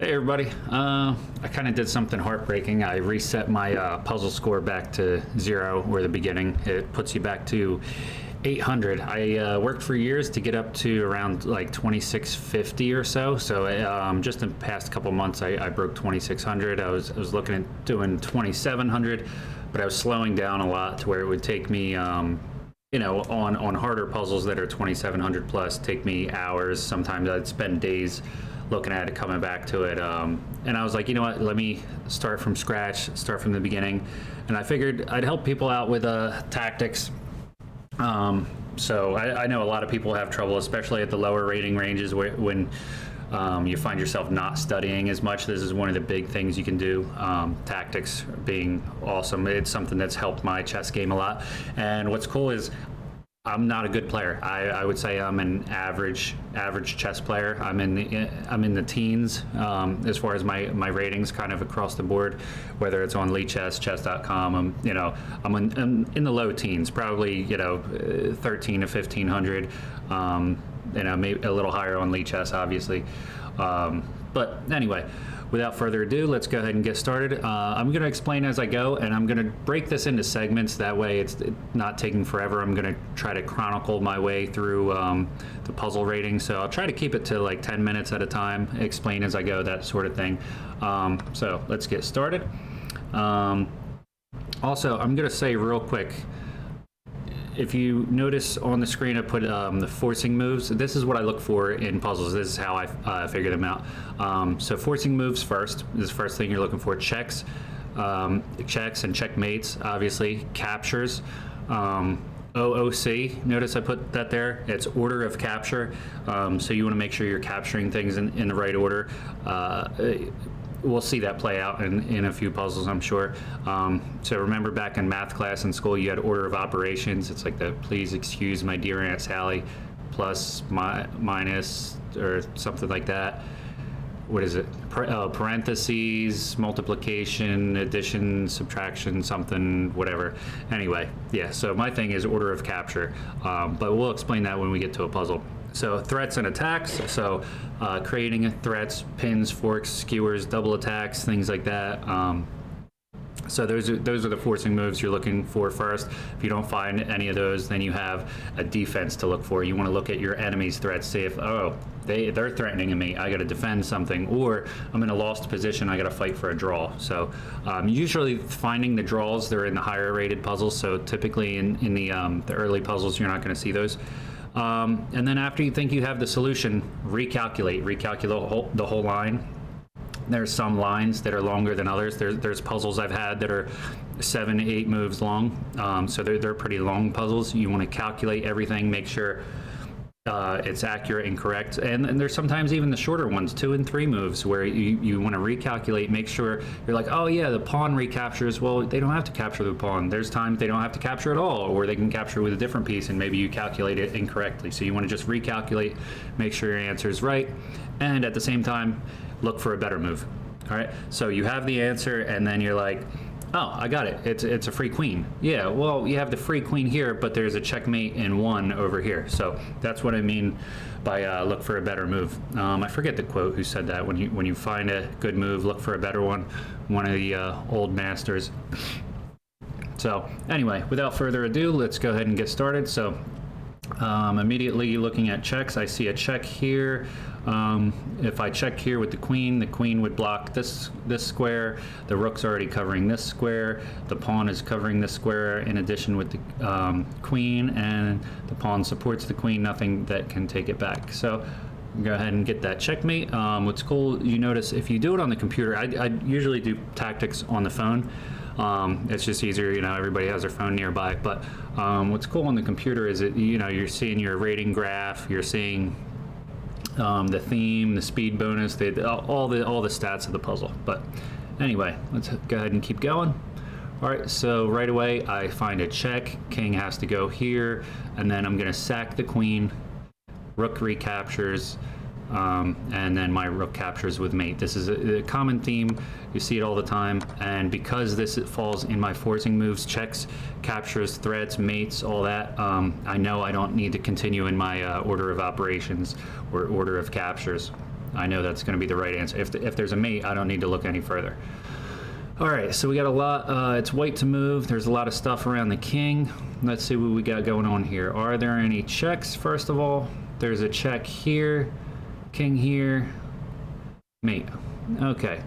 Hey everybody. I kind of did something heartbreaking. I reset my puzzle score back to 0 or the beginning. It puts you back to 800. I worked for years to get up to around like 2650 or so. So just in the past couple months, I broke 2600. I was looking at doing 2700, but I was slowing down a lot to where it would take me on harder puzzles that are 2700 plus, take me hours. Sometimes I'd spend days looking at it, coming back to it. And I was like, you know what, let me start from scratch, start from the beginning. And I figured I'd help people out with tactics. So I know a lot of people have trouble, especially at the lower rating ranges when you find yourself not studying as much. This is one of the big things you can do. Tactics being awesome. It's something that's helped my chess game a lot. And what's cool is I'm not a good player. I would say I'm an average chess player. I'm in the teens as far as my ratings, kind of across the board, whether it's on Lichess, chess.com. I'm in the low teens, probably 13 to 1500. Maybe a little higher on Lichess, obviously. But anyway, without further ado, let's go ahead and get started. I'm going to explain as I go, and I'm going to break this into segments. That way it's not taking forever. I'm going to try to chronicle my way through the puzzle rating. So I'll try to keep it to like 10 minutes at a time, explain as I go, that sort of thing. So let's get started. Also, I'm going to say real quick, if you notice on the screen, I put the forcing moves. This is what I look for in puzzles. This is how I figure them out. So forcing moves first. This is the first thing you're looking for. Checks and checkmates, obviously. Captures. OOC, notice I put that there. It's order of capture. So you want to make sure you're capturing things in the right order. We'll see that play out in a few puzzles, I'm sure. So remember back in math class in school, you had order of operations. It's like the please excuse my dear Aunt Sally, plus, minus, or something like that. What is it? Parentheses, multiplication, addition, subtraction, something, whatever. Anyway, yeah, so my thing is order of capture, but we'll explain that when we get to a puzzle. So threats and attacks, so creating threats, pins, forks, skewers, double attacks, things like that. So those are the forcing moves you're looking for first. If you don't find any of those, then you have a defense to look for. You want to look at your enemy's threats, see if, they're threatening me, I got to defend something, or I'm in a lost position, I got to fight for a draw. So usually finding the draws, they're in the higher rated puzzles, so typically in the early puzzles, you're not going to see those. And then after you think you have the solution, recalculate the whole line. There's some lines that are longer than others. There's puzzles I've had that are 7 to 8 moves long, so they're pretty long puzzles. You want to calculate everything, make sure it's accurate and correct. And there's sometimes even the shorter ones, 2 and 3 moves, where you want to recalculate, make sure you're like, oh yeah, the pawn recaptures. Well, they don't have to capture the pawn. There's times they don't have to capture at all, or they can capture with a different piece and maybe you calculate it incorrectly. So you want to just recalculate, make sure your answer is right, and at the same time, look for a better move. All right, so you have the answer and then you're like, oh, I got it. It's a free queen. Yeah, well, you have the free queen here, but there's a checkmate in 1 over here. So that's what I mean by look for a better move. I forget the quote who said that. When you find a good move, look for a better one. One of the old masters. So anyway, without further ado, let's go ahead and get started. So immediately looking at checks, I see a check here. If I check here with the queen would block this square. The rook's already covering this square. The pawn is covering this square in addition with the queen, and the pawn supports the queen, nothing that can take it back. So go ahead and get that checkmate. What's cool, you notice if you do it on the computer, I usually do tactics on the phone. It's just easier, everybody has their phone nearby. But what's cool on the computer is that, you're seeing your rating graph, you're seeing the theme, the speed bonus, all the stats of the puzzle. But anyway, let's go ahead and keep going. All right, so right away I find a check. King has to go here, and then I'm going to sack the queen. Rook recaptures. And then my rook captures with mate. This is a common theme. You see it all the time. And because it falls in my forcing moves, checks, captures, threats, mates, all that, I know I don't need to continue in my order of operations or order of captures. I know that's going to be the right answer. If there's a mate, I don't need to look any further. All right, so we got a lot. It's white to move. There's a lot of stuff around the king. Let's see what we got going on here. Are there any checks? First of all, there's a check here, king here, mate. Okay.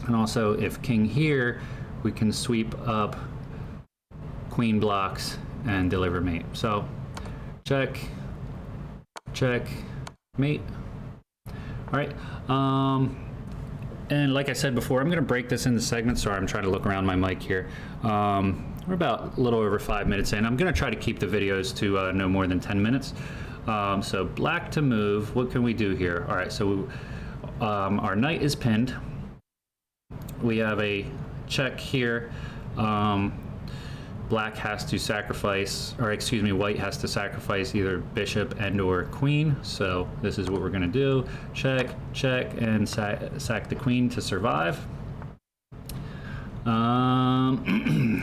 And also, if king here, we can sweep up queen blocks and deliver mate. So, check, check, mate. All right. And like I said before, I'm going to break this into segments. Sorry, I'm trying to look around my mic here. We're about a little over 5 minutes in. I'm going to try to keep the videos to no more than 10 minutes. So black to move. What can we do here? All right, so our knight is pinned. We have a check here. Black has to sacrifice, or excuse me, white has to sacrifice either bishop and or queen. So this is what we're going to do. Check, check, and sack the queen to survive.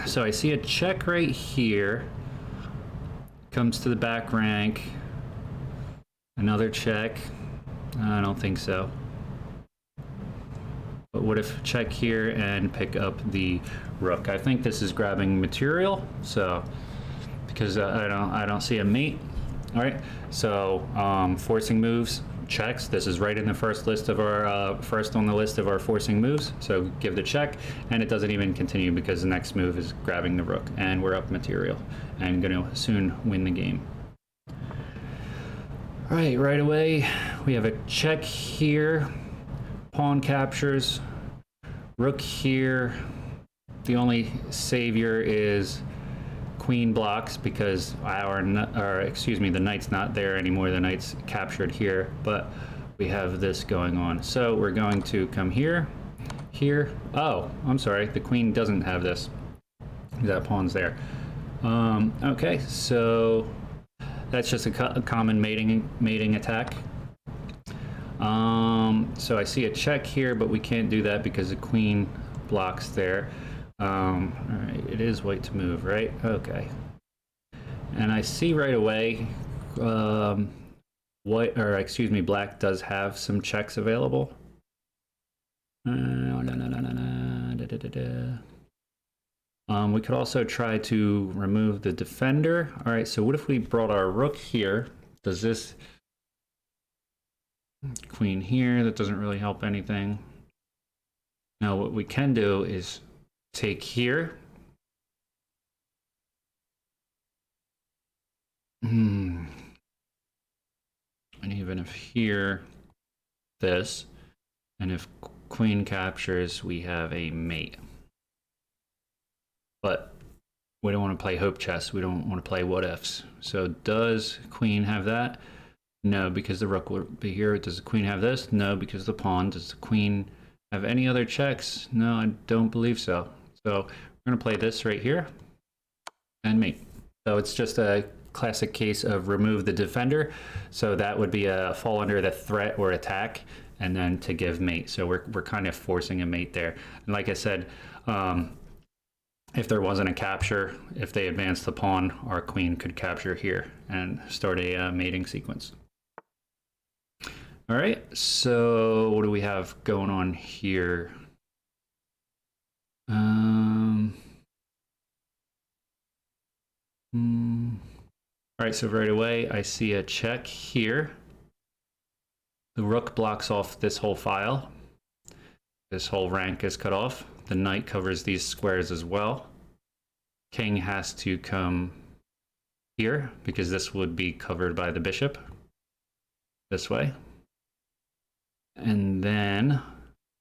So I see a check right here. Comes to the back rank. Another check. I don't think so. But what if check here and pick up the rook? I think this is grabbing material, so because I don't see a mate. All right, so forcing moves, checks. This is right in the first list of our first on the list of our forcing moves. So give the check, and it doesn't even continue because the next move is grabbing the rook, and we're up material and going to soon win the game. All right, right away we have a check here. Pawn captures, rook here. The only savior is queen blocks because the knight's not there anymore. The knight's captured here, but we have this going on. So we're going to come here, here. Oh, I'm sorry, the queen doesn't have this. That pawn's there. Okay, so that's just a common mating attack. So I see a check here, but we can't do that because the queen blocks there. All right, it is white to move, right? Okay. And I see right away, black does have some checks available. We could also try to remove the defender. All right, so what if we brought our rook here? Does this queen here? That doesn't really help anything. Now what we can do is take here. And even if here, this, and if queen captures, we have a mate. But we don't want to play hope chess. We don't want to play what ifs. So does queen have that? No, because the rook will be here. Does the queen have this? No, because the pawn. Does the queen have any other checks? No, I don't believe so. So we're going to play this right here and mate. So it's just a classic case of remove the defender. So that would be a fall under the threat or attack, and then to give mate. So we're kind of forcing a mate there. And like I said, if there wasn't a capture, if they advanced the pawn, our queen could capture here and start a mating sequence. All right, so what do we have going on here? All right, so right away I see a check here. The rook blocks off this whole file. This whole rank is cut off. The knight covers these squares as well. King has to come here because this would be covered by the bishop this way. And then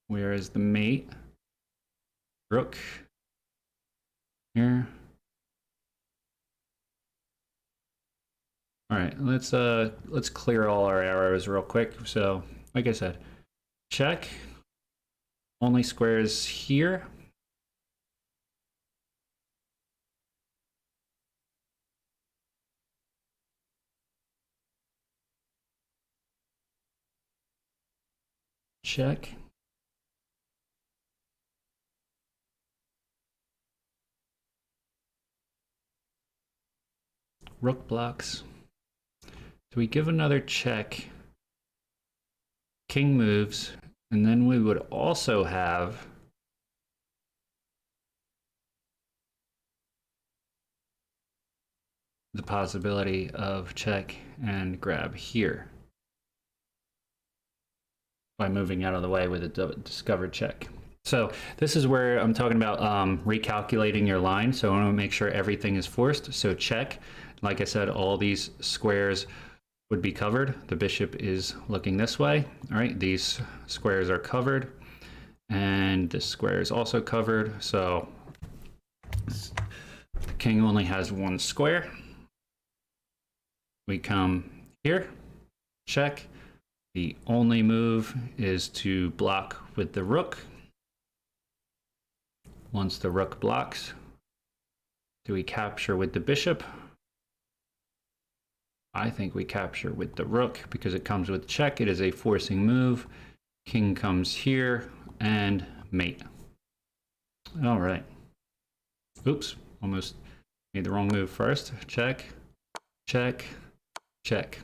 where is the mate? Rook here. All right, let's clear all our arrows real quick. So, like I said, check. Only squares here. Check. Rook blocks. Do we give another check? king moves, and then we would also have the possibility of check and grab here by moving out of the way with a discovered check. So this is where I'm talking about recalculating your line. So I want to make sure everything is forced. So check. Like I said, all these squares would be covered. The bishop is looking this way. All right, these squares are covered, and this square is also covered. So the king only has one square. We come here, check. The only move is to block with the rook. Once the rook blocks, do we capture with the bishop? I think we capture with the rook because it comes with check. It is a forcing move. King comes here and mate. All right. Oops, almost made the wrong move first. Check, check, check.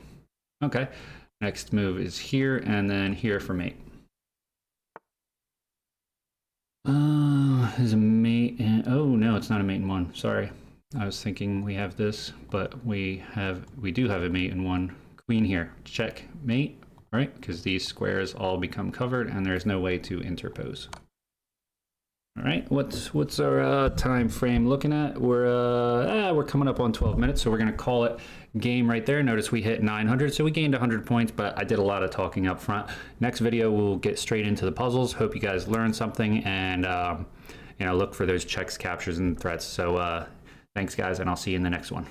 Okay, next move is here and then here for mate. Is a mate and oh no, it's not a mate in one. Sorry, I was thinking we have this, but we do have a mate in one. Queen here, check mate, right? Because these squares all become covered and there's no way to interpose. All right, what's our time frame looking at? We're coming up on 12 minutes, so we're gonna call it game right there. Notice we hit 900, so we gained 100 points, but I did a lot of talking up front. Next video, we'll get straight into the puzzles. Hope you guys learned something, and you know, look for those checks, captures, and threats. So thanks, guys, and I'll see you in the next one.